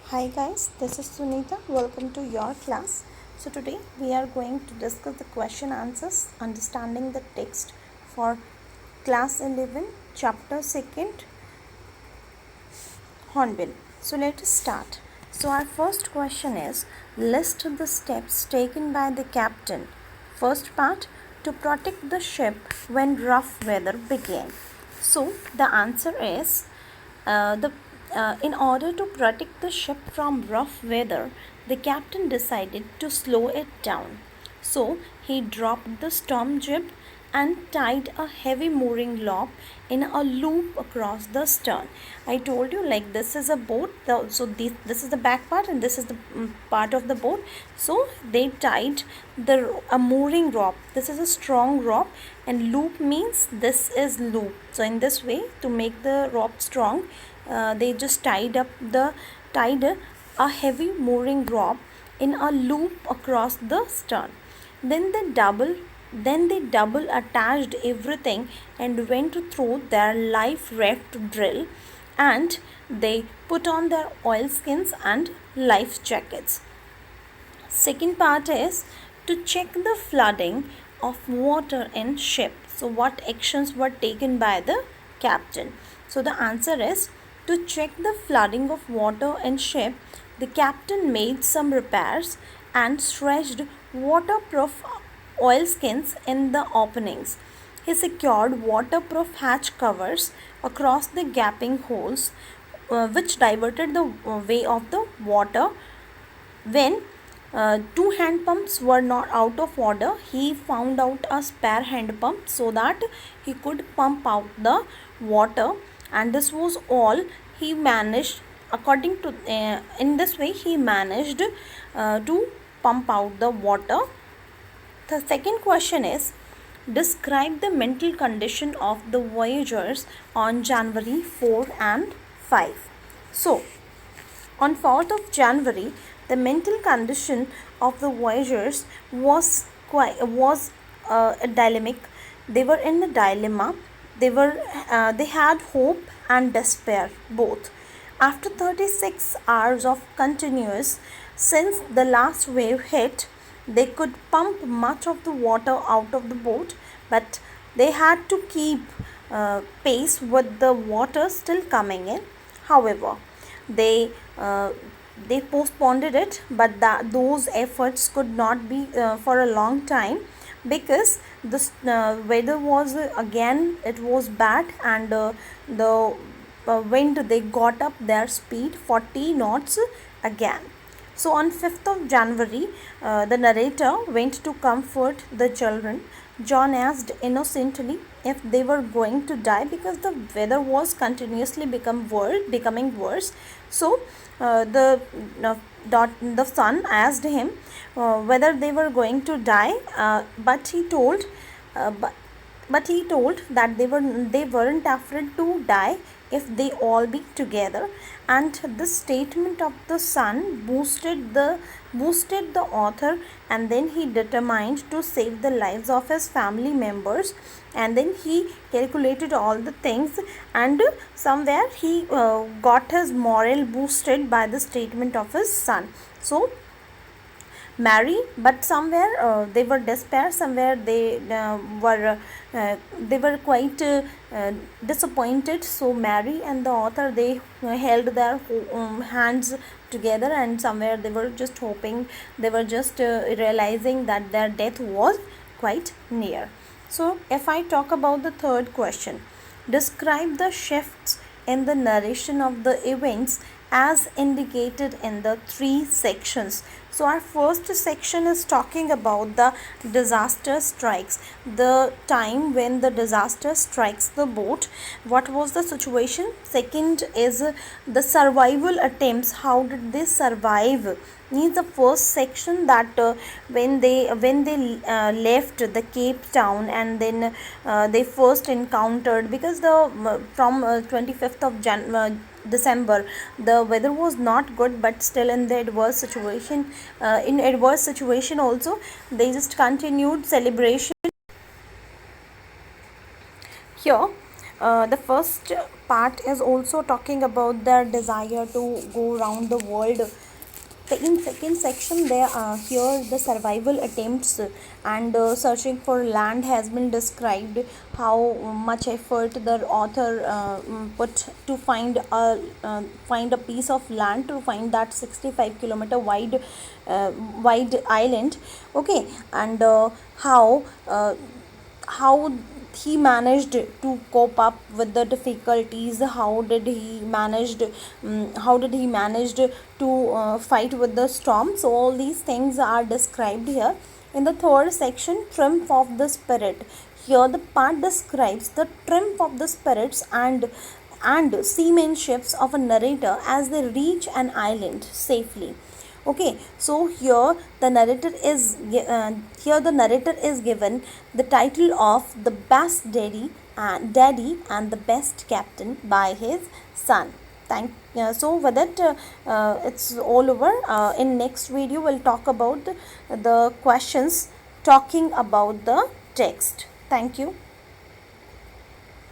Hi guys, this is Sunita. Welcome to your class. So today we are going to discuss the question answers understanding the text for class 11 chapter 2nd Hornbill. So let us start. So our first question is list the steps taken by the captain. First part, to protect the ship when rough weather began. So the answer is the in order to protect the ship from rough weather, the captain decided to slow it down. So he dropped the storm jib and tied a heavy mooring loop in a loop across the stern. I told you like this is a boat, so this is the back part and this is the part of the boat. So they tied a mooring rope. This is a strong rope and loop means this is loop. So in this way, to make the rope strong, they just tied a heavy mooring rope in a loop across the stern. Then they double attached everything and went through their life raft drill, and they put on their oilskins and life jackets. Second part is to check the flooding of water in ship. So what actions were taken by the captain? So the answer is to check the flooding of water in ship. The captain made some repairs and stretched waterproof oilskins in the openings. He secured waterproof hatch covers across the gaping holes, which diverted the way of the water. When two hand pumps were not out of order, he found out a spare hand pump so that he could pump out the water, and this was all he managed. According to in this way, he managed to pump out the water. The second question is describe the mental condition of the voyagers on January 4 and 5. So, on 4th of January, the mental condition of the voyagers was a dilemmic. They were in a dilemma. They had hope and despair both. After 36 hours of continuous, since the last wave hit, they could pump much of the water out of the boat, but they had to keep pace with the water still coming in. However, they uh, they postponed it, but those efforts could not be for a long time, because the weather was again it was bad, and the wind, they got up their speed 40 knots again. So on 5th of January, the narrator went to comfort the children. John asked innocently if they were going to die because the weather was continuously becoming worse. So the son asked him whether they were going to die, but he told uh, but, but he told that they weren't afraid to die if they all be together. And the statement of the son boosted the author, and then he determined to save the lives of his family members, and then he calculated all the things, and somewhere he got his morale boosted by the statement of his son. So marry, but somewhere they were despair, somewhere they were quite disappointed. So Mary and the author, they held their hands together, and somewhere they were just hoping, they were just realizing that their death was quite near. So if I talk about the third question, describe the shifts in the narration of the events as indicated in the three sections. So our first section is talking about the disaster strikes, the time when the disaster strikes the boat, what was the situation. Second is the survival attempts, how did they survive. Is the first section that when they left the Cape Town, and then they first encountered, because the from 25th of December, the weather was not good, but still in the adverse situation also, they just continued celebration. Here, the first part is also talking about their desire to go around the world. In second section, there here the survival attempts and searching for land has been described. How much effort the author put to find a piece of land, to find that 65-kilometer wide island. Okay, and how he managed to cope up with the difficulties. How did he managed to fight with the storm. So all these things are described here. In the third section, triumph of the spirit, here the part describes the triumph of the spirits and seamenships of a narrator as they reach an island safely. Okay, so here the narrator is given the title of the best daddy and the best captain by his son. So with it, it's all over. In next video we'll talk about the questions talking about the text. Thank you.